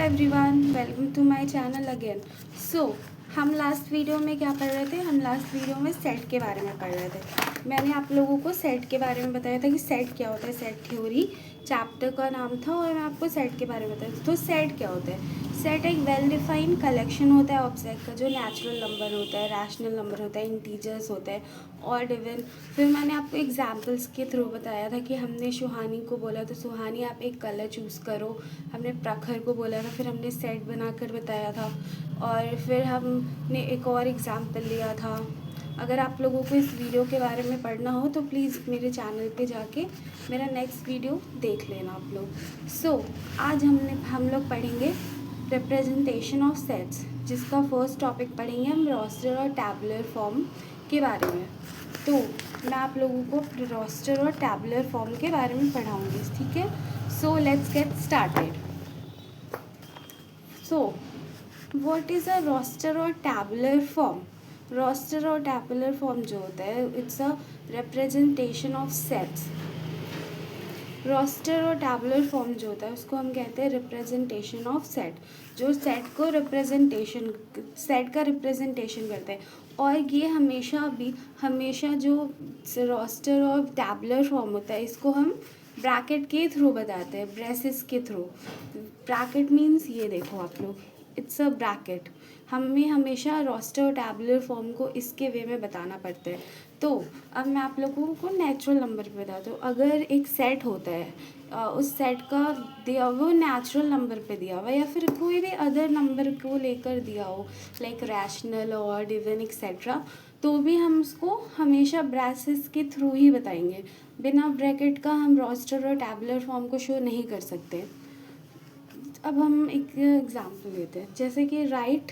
Everyone, welcome to my channel again. So हम last video में क्या पढ़ रहे थे? हम लास्ट वीडियो में सेट के बारे में पढ़ रहे थे। मैंने आप लोगों को सेट के बारे में बताया था कि सेट क्या होता है। सेट थ्योरी चैप्टर का नाम था और मैं आपको सेट के बारे में बताया था। तो सेट क्या होता है? सेट एक वेल डिफाइंड कलेक्शन होता है ऑब्जेक्ट का, जो नेचुरल नंबर होता है, रैशनल नंबर होता है, इंटीजर्स होता है और इवन। फिर मैंने आपको एग्जाम्पल्स के थ्रू बताया था कि हमने सुहानी को बोला तो सुहानी आप एक कलर चूज़ करो, हमने प्रखर को बोला था, फिर हमने सेट बनाकर बताया था और फिर हमने एक और एग्जाम्पल लिया था। अगर आप लोगों को इस वीडियो के बारे में पढ़ना हो तो प्लीज़ मेरे चैनल पे जाके मेरा नेक्स्ट वीडियो देख लेना आप लोग। सो आज हम लोग पढ़ेंगे रिप्रेजेंटेशन ऑफ सेट्स, जिसका फर्स्ट टॉपिक पढ़ेंगे हम रोस्टर और टैबुलर फॉर्म के बारे में। तो मैं आप लोगों को रोस्टर और टैबुलर फॉर्म के बारे में पढ़ाऊँगी, ठीक है। So let's get started. So what is a roster और टैबुलर फॉर्म? रोस्टर और टैबुलर फॉर्म जो होता है, it's a representation of sets. Roster और टैबुलर फॉर्म जो होता है उसको हम कहते हैं रिप्रेजेंटेशन ऑफ सेट, जो सेट का रिप्रेजेंटेशन करते हैं। और ये हमेशा जो रोस्टर और टैबुलर फॉर्म होता है इसको हम ब्रैकेट के थ्रू बताते हैं, ब्रेसेस के थ्रू। ब्रैकेट मीन्स ये देखो आप लोग, इट्स अ ब्रैकेट। हमें हमेशा रोस्टर और टैबुलर फॉर्म को इसके वे में बताना पड़ता है। तो अब मैं आप लोगों को नेचुरल नंबर पे बताती हूँ। अगर एक सेट होता है, उस सेट का दिया वो नेचुरल नंबर पे दिया हुआ या फिर कोई भी अदर नंबर को लेकर दिया हो, लाइक रैशनल और इवन एक्सेट्रा, तो भी हम उसको हमेशा ब्रैसेस के थ्रू ही बताएंगे। बिना ब्रैकेट का हम रोस्टर और टैबुलर फॉर्म को शो नहीं कर सकते। अब हम एक एग्जांपल लेते हैं, जैसे कि right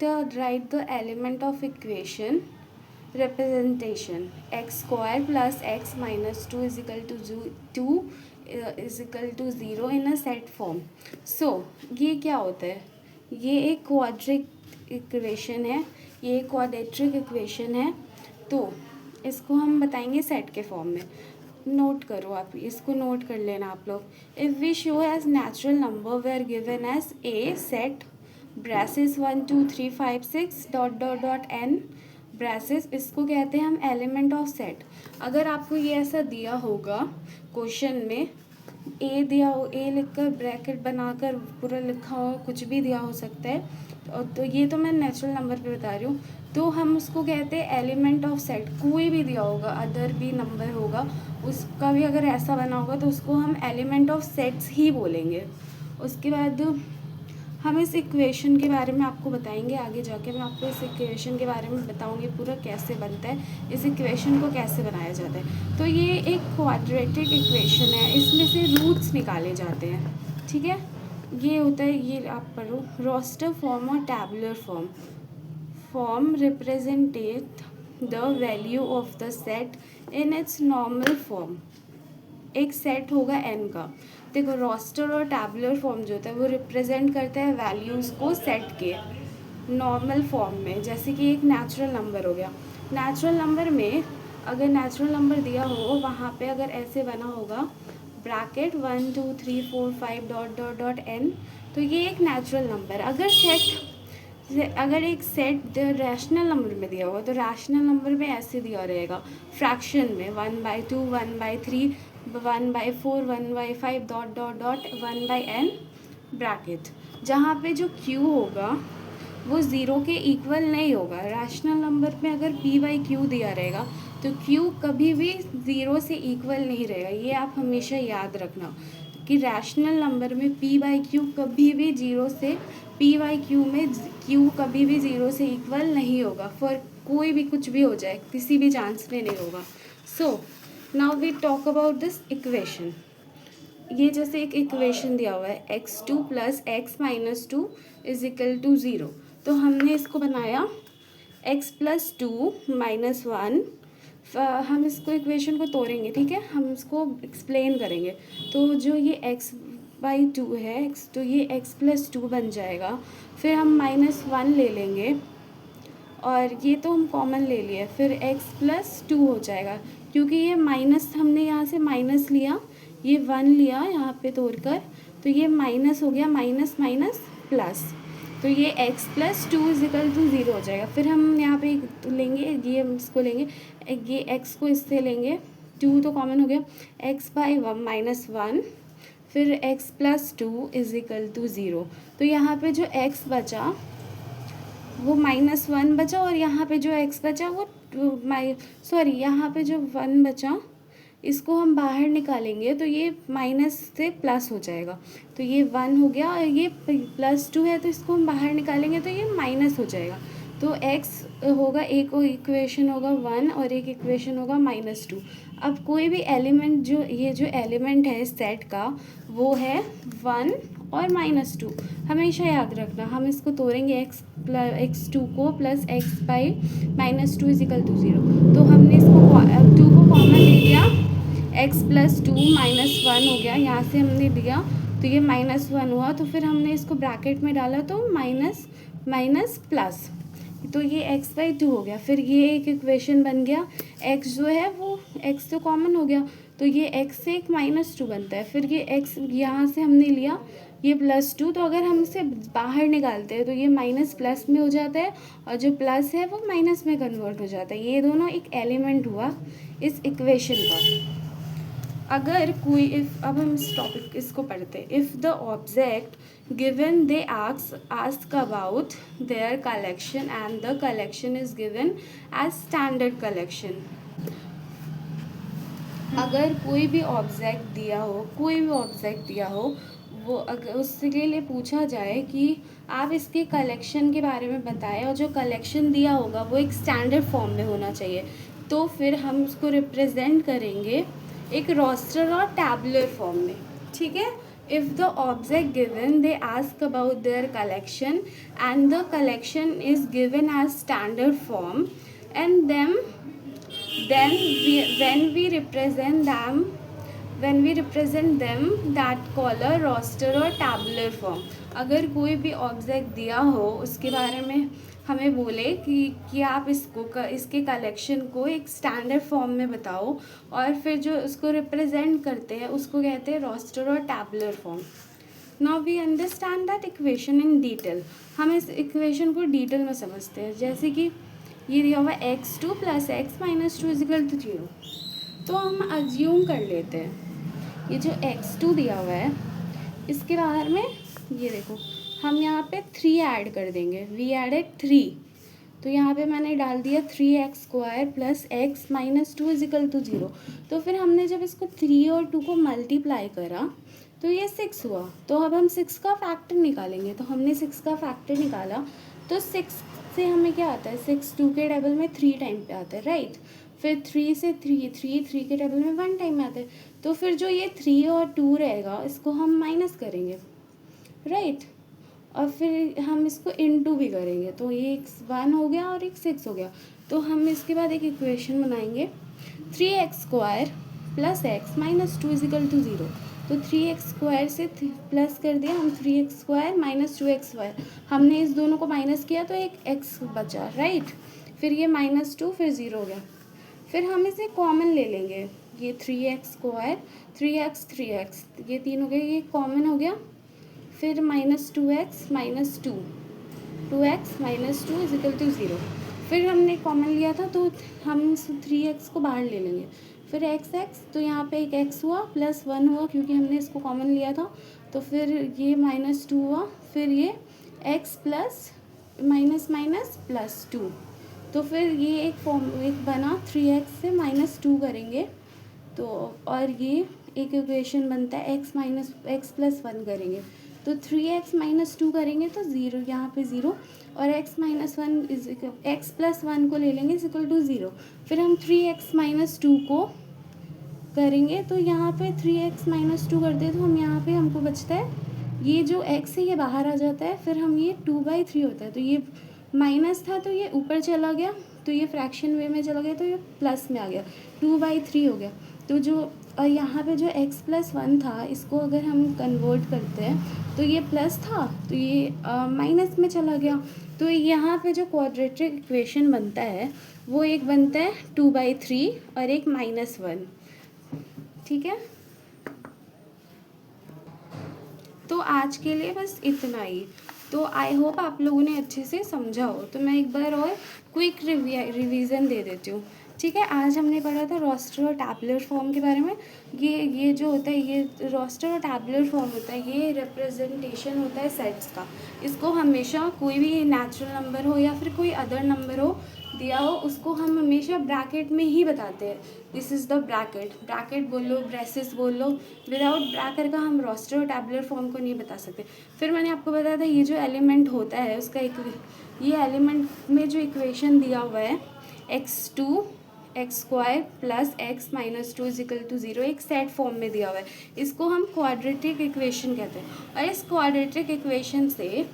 the element of equation representation x square plus x minus 2 is equal to 0 in a set form. So ये क्या होता है? ये एक क्वाड्रिक इक्वेशन है, ये एक क्वाड्रेटिक इक्वेशन है। तो इसको हम बताएंगे सेट के फॉर्म में। नोट करो, आप इसको नोट कर लेना आप लोग। If we show as natural number they are given as a set braces 1 2 3 5 6 dot dot dot n braces, इसको कहते हैं हम एलिमेंट ऑफ सेट। अगर आपको ये ऐसा दिया होगा क्वेश्चन में, ए दिया हो, ए लिखकर ब्रैकेट बनाकर पूरा लिखा हो, कुछ भी दिया हो सकता है, तो ये तो मैं नेचुरल नंबर पे बता रही हूँ, तो हम उसको कहते हैं एलिमेंट ऑफ सेट। कोई भी दिया होगा, अदर भी नंबर होगा, उसका भी अगर ऐसा बना होगा तो उसको हम एलिमेंट ऑफ सेट्स ही बोलेंगे। उसके बाद हम इस इक्वेशन के बारे में आपको बताएंगे आगे जाके। मैं आपको इस इक्वेशन के बारे में बताऊंगी पूरा कैसे बनता है, इस इक्वेशन को कैसे बनाया जाता है। तो ये एक क्वाड्रेटिक इक्वेशन है, इसमें से रूट्स निकाले जाते हैं, ठीक है। ये होता है, ये आप पढ़ो, रोस्टर फॉर्म और tabular form. Form represented the value of the set in its normal form. एक सेट होगा n का, देखो रोस्टर और टैबुलर फॉर्म जो होता है वो रिप्रेजेंट करता है वैल्यूज़ को सेट के नॉर्मल फॉर्म में। जैसे कि एक नेचुरल नंबर हो गया, नेचुरल नंबर में अगर नेचुरल नंबर दिया हो वहाँ पे अगर ऐसे बना होगा bracket 1 2 3 4 5 dot dot dot n, तो ये एक नेचुरल नंबर। अगर एक सेट रैशनल नंबर में दिया होगा तो रैशनल नंबर में ऐसे दिया रहेगा फ्रैक्शन में 1/2 1/3 1/4 1/5 dot dot dot 1/n bracket. जहाँ पे जो q होगा वो ज़ीरो के इक्वल नहीं होगा। रैशनल नंबर में अगर p/q दिया रहेगा तो q कभी भी ज़ीरो से इक्वल नहीं रहेगा। ये आप हमेशा याद रखना कि रैशनल नंबर में p/q कभी भी ज़ीरो से p/q में q कभी भी ज़ीरो से इक्वल नहीं होगा। फॉर कोई भी कुछ भी हो जाए, किसी भी चांस में नहीं होगा। So now we talk about this equation. ये जैसे एक इक्वेशन दिया हुआ है x2 + x - 2 is equal to 0, तो हमने इसको बनाया x + 2 - 1। हम इसको इक्वेशन को तोड़ेंगे, ठीक है, हम इसको एक्सप्लेन करेंगे। तो जो ये x/2 है, तो ये x + 2 बन जाएगा। फिर हम -1 ले लेंगे और ये तो हम कॉमन ले लिए, फिर x + 2 हो जाएगा, क्योंकि ये माइनस हमने यहाँ से माइनस लिया, ये 1 लिया यहाँ पे तोड़कर, तो ये माइनस हो गया, माइनस माइनस प्लस, तो ये x प्लस 2 इजिकल टू 0 हो जाएगा। फिर हम यहाँ पे लेंगे, ये हम इसको लेंगे, ये x को इससे लेंगे, 2 तो कॉमन हो गया, x बाई माइनस 1, फिर x प्लस 2 इजिकल टू 0। तो यहाँ पे जो x बचा वो -1 बचा, और यहाँ पे जो x बचा वो यहाँ पे जो 1 बचा इसको हम बाहर निकालेंगे तो ये माइनस से प्लस हो जाएगा, तो ये 1 हो गया, और ये +2 है तो इसको हम बाहर निकालेंगे तो ये माइनस हो जाएगा। तो x होगा, एक इक्वेशन होगा 1 और एक इक्वेशन होगा -2। अब कोई भी एलिमेंट, जो ये जो एलिमेंट है सेट का वो है 1 और -2, हमेशा याद रखना। हम इसको तोड़ेंगे x2 को plus x by -2 equal to 0। तो हमने इसको 2 को कॉमन ले लिया, x प्लस 2 -1 हो गया, यहाँ से हमने दिया तो ये -1 हुआ, तो फिर हमने इसको ब्रैकेट में डाला तो माइनस माइनस प्लस, तो ये x बाई 2 हो गया। फिर ये एक इक्वेशन बन गया, x जो है वो x तो कॉमन हो गया, तो ये x से एक -2 बनता है। फिर ये x यहाँ से हमने लिया, ये +2, तो अगर हम इसे बाहर निकालते हैं तो ये माइनस प्लस में हो जाता है, और जो प्लस है वो माइनस में कन्वर्ट हो जाता है। ये दोनों एक एलिमेंट हुआ इस इक्वेशन का। अगर कोई अब हम इस टॉपिक इसको पढ़ते हैं। If the object given they ask about their collection and the collection is given as standard collection. अगर कोई भी ऑब्जेक्ट दिया हो, वो अगर उसके लिए पूछा जाए कि आप इसके कलेक्शन के बारे में बताएं, और जो कलेक्शन दिया होगा वो एक स्टैंडर्ड फॉर्म में होना चाहिए, तो फिर हम उसको रिप्रेजेंट करेंगे एक रोस्टर और टैबुलर फॉर्म में, ठीक है। If the object given they ask about their collection and the collection is given as standard form, and then when we represent them that call a roster or tabular form। अगर कोई भी object दिया हो उसके बारे में हमें बोले कि आप इसके कलेक्शन को एक स्टैंडर्ड फॉर्म में बताओ, और फिर जो उसको रिप्रेजेंट करते हैं उसको कहते हैं रोस्टर और tabular form. Now we understand that equation in detail. हम इस इक्वेशन को डिटेल में समझते हैं। जैसे कि ये दिया हुआ x2 plus x minus 2 equal to 0, तो हम अज्यूम कर लेते हैं ये जो x2 दिया हुआ है इसके बाहर में ये देखो हम यहाँ पे 3 ऐड कर देंगे, वी एडेड 3, तो यहाँ पे मैंने डाल दिया 3x² plus x minus 2 equal to 0। तो फिर हमने जब इसको 3 और 2 को मल्टीप्लाई करा तो ये 6 हुआ। तो अब हम 6 का फैक्टर निकालेंगे, तो हमने 6 का फैक्टर निकाला तो 6 से हमें क्या आता है, 6 2 के टेबल में 3 टाइम पे आता है, राइट। फिर 3 से 3 के टेबल में 1 टाइम में आता है, तो फिर जो ये 3 और 2 रहेगा इसको हम माइनस करेंगे, राइट, और फिर हम इसको इनटू भी करेंगे, तो ये 1 हो गया और एक 6 हो गया। तो हम इसके बाद एक इक्वेशन बनाएंगे 3x² plus x minus 2 equal to 0। तो 3x² से प्लस कर दिया हम, 3x² माइनस 2xy, हमने इस दोनों को माइनस किया तो एक x बचा, राइट। फिर ये -2 फिर 0 हो गया। फिर हम इसे कॉमन ले लेंगे, ये 3x², 3x ये 3 हो गए, ये कॉमन हो गया। फिर -2x minus 2x minus 2 equal to 0। फिर हमने कॉमन लिया था तो हम 3x को बाहर ले लेंगे, फिर x, तो यहाँ पे एक x हुआ प्लस 1 हुआ क्योंकि हमने इसको कॉमन लिया था, तो फिर ये -2 हुआ, फिर ये x plus minus minus plus 2, तो फिर ये एक बना 3x से -2 करेंगे तो, और ये एक इक्वेशन बनता है x प्लस 1 करेंगे तो 3x माइनस 2 करेंगे तो 0, यहाँ पे 0, और x माइनस 1 x प्लस 1 को ले लेंगे इज इक्वल टू 0। फिर हम 3x माइनस 2 को करेंगे तो यहाँ पे 3x माइनस 2 करते हैं तो हम यहाँ पे हमको बचता है ये जो x है ये बाहर आ जाता है, फिर हम ये 2/3 होता है, तो ये माइनस था तो ये ऊपर चला गया, तो ये फ्रैक्शन वे में चला गया तो ये प्लस में आ गया, 2/3 हो गया। तो जो और यहाँ पे जो x प्लस 1 था इसको अगर हम कन्वर्ट करते हैं तो ये प्लस था तो ये माइनस में चला गया। तो यहाँ पे जो क्वाड्रेटिक इक्वेशन बनता है वो एक बनता है 2/3 और एक -1, ठीक है। तो आज के लिए बस इतना ही। तो आई होप आप लोगों ने अच्छे से समझा हो। तो मैं एक बार और क्विक रिवीजन दे देती हूँ। ठीक है, आज हमने पढ़ा था रोस्टर और टैबुलर फॉर्म के बारे में। ये जो होता है, ये रोस्टर और टैबुलर फॉर्म होता है, ये रिप्रेजेंटेशन होता है सेट्स का। इसको हमेशा कोई भी नेचुरल नंबर हो या फिर कोई अदर नंबर हो दिया हो, उसको हम हमेशा ब्रैकेट में ही बताते हैं। This is the bracket, bracket बोल लो, ब्रेसेस बोल लो। विदाउट ब्रैकेट का हम रोस्टर और टैबुलर फॉर्म को नहीं बता सकते। फिर मैंने आपको बताया था ये जो एलिमेंट होता है उसका ये एलिमेंट में जो इक्वेशन दिया हुआ है x² plus x minus 2 equal to 0, एक सेट फॉर्म में दिया हुआ है। इसको हम क्वाड्रेटिक इक्वेशन कहते हैं। और इस क्वाड्रेटिक इक्वेशन से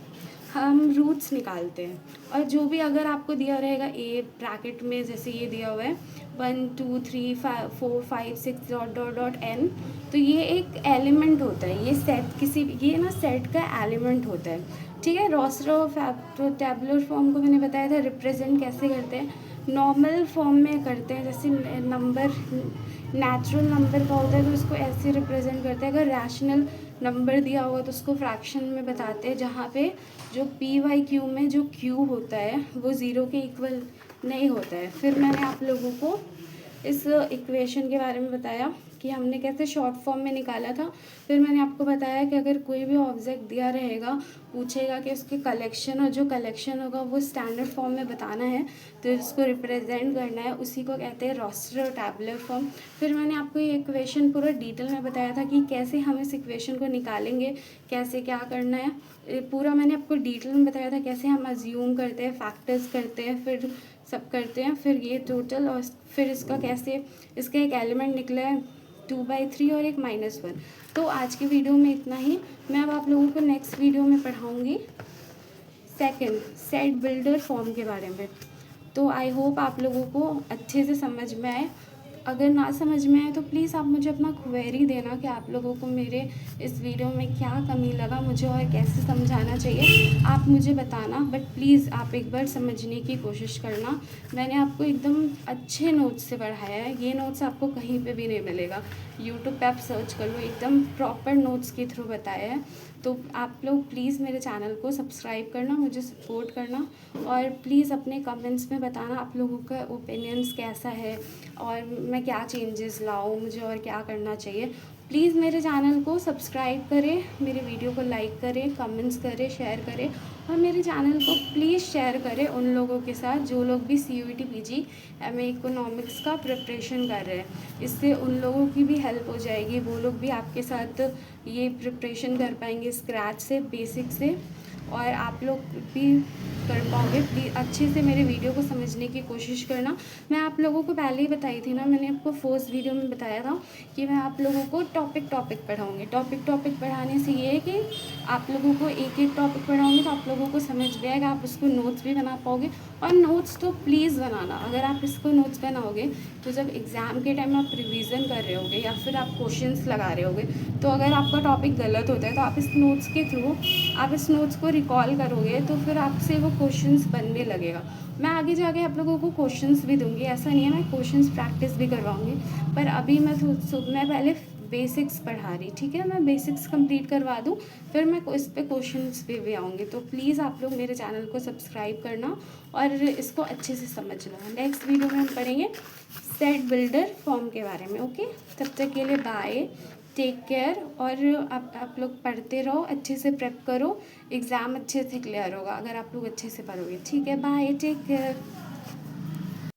हम रूट्स निकालते हैं। और जो भी अगर आपको दिया रहेगा ए ब्रैकेट में, जैसे ये दिया हुआ है 1 2 3 4 5 6 डॉट डॉट डॉट n, तो ये एक एलिमेंट होता है। ये सेट ये ना सेट का एलिमेंट होता है। ठीक है, रोस्टर और टैबुलर फॉर्म को मैंने बताया था रिप्रेजेंट कैसे करते हैं। नॉर्मल फॉर्म में करते हैं, जैसे नंबर नेचुरल नंबर का होता है तो उसको ऐसे रिप्रेजेंट करते हैं। अगर रैशनल नंबर दिया हुआ तो उसको फ्रैक्शन में बताते हैं, जहाँ पे जो p/q में जो q होता है वो 0 के इक्वल नहीं होता है। फिर मैंने आप लोगों को इस इक्वेशन के बारे में बताया कि हमने कैसे शॉर्ट फॉर्म में निकाला था। फिर मैंने आपको बताया कि अगर कोई भी ऑब्जेक्ट दिया रहेगा, पूछेगा कि उसके कलेक्शन, और जो कलेक्शन होगा वो स्टैंडर्ड फॉर्म में बताना है, तो इसको रिप्रेजेंट करना है, उसी को कहते हैं रोस्टर और टैबुलर फॉर्म। फिर मैंने आपको ये इक्वेशन पूरा डिटेल में बताया था कि कैसे हम इस इक्वेशन को निकालेंगे, कैसे क्या करना है। पूरा मैंने आपको डिटेल में बताया था कैसे हम अज्यूम करते हैं, फैक्टर्स करते हैं, फिर सब करते हैं, फिर ये टोटल, और फिर इसका कैसे, इसका एक एलिमेंट निकला है 2/3 और एक -1। तो आज की वीडियो में इतना ही। मैं अब आप लोगों को नेक्स्ट वीडियो में पढ़ाऊँगी सेकंड सेट बिल्डर फॉर्म के बारे में। तो आई होप आप लोगों को अच्छे से समझ में आए। अगर ना समझ में आए तो प्लीज़ आप मुझे अपना क्वेरी देना कि आप लोगों को मेरे इस वीडियो में क्या कमी लगा मुझे और कैसे समझाना चाहिए, आप मुझे बताना। बट प्लीज़ आप एक बार समझने की कोशिश करना। मैंने आपको एकदम अच्छे नोट्स से पढ़ाया है। ये नोट्स आपको कहीं पे भी नहीं मिलेगा। यूट्यूब पे आप सर्च कर लो, एकदम प्रॉपर नोट्स के थ्रू बताया है। तो आप लोग प्लीज़ मेरे चैनल को सब्सक्राइब करना, मुझे सपोर्ट करना, और प्लीज़ अपने कमेंट्स में बताना आप लोगों का ओपिनियंस कैसा है और मैं क्या चेंजेस लाऊं, मुझे और क्या करना चाहिए। प्लीज़ मेरे चैनल को सब्सक्राइब करें, मेरे वीडियो को लाइक करें, कमेंट्स करें, शेयर करें, और मेरे चैनल को प्लीज़ शेयर करें उन लोगों के साथ जो लोग भी CUET PG MA इकोनॉमिक्स का प्रिपरेशन कर रहे हैं। इससे उन लोगों की भी हेल्प हो जाएगी, वो लोग भी आपके साथ ये प्रिपरेशन कर पाएंगे स्क्रैच से, बेसिक से, और आप लोग भी कर पाओगे। प्लीज़ अच्छे से मेरे वीडियो को समझने की कोशिश करना। मैं आप लोगों को पहले ही बताई थी ना, मैंने आपको फर्स्ट वीडियो में बताया था कि मैं आप लोगों को टॉपिक पढ़ाऊँगी। टॉपिक पढ़ाने से ये है कि आप लोगों को एक एक टॉपिक पढ़ाऊँगी तो आप लोगों को समझ में आएगा, आप उसको नोट्स भी बना पाओगे। और नोट्स तो प्लीज़ बनाना, अगर आप इसको नोट्स बनाओगे तो जब एग्ज़ाम के टाइम आप रिवीजन कर रहे होगे या फिर आप क्वेश्चंस लगा रहे होगे, तो अगर आपका टॉपिक गलत होता है तो आप इस नोट्स के थ्रू आप इस नोट्स को रिकॉल करोगे तो फिर आपसे वो क्वेश्चंस बनने लगेगा। मैं आगे जाके आप लोगों को क्वेश्चंस भी दूंगी, ऐसा नहीं है, मैं क्वेश्चंस प्रैक्टिस भी करवाऊंगी, पर अभी मैं पहले बेसिक्स पढ़ा रही। ठीक है, मैं बेसिक्स कंप्लीट करवा दूँ, फिर मैं इस पे क्वेश्चंस भी आऊँगी। तो प्लीज़ आप लोग मेरे चैनल को सब्सक्राइब करना और इसको अच्छे से समझना। नेक्स्ट वीडियो में हम पढ़ेंगे सेट बिल्डर फॉर्म के बारे में। ओके, तब तक के लिए बाय, टेक केयर। और आप लोग पढ़ते रहो, अच्छे से प्रेप करो, एग्ज़ाम अच्छे से क्लियर होगा अगर आप लोग अच्छे से पढ़ोगे। ठीक है, बाय, टेक केयर।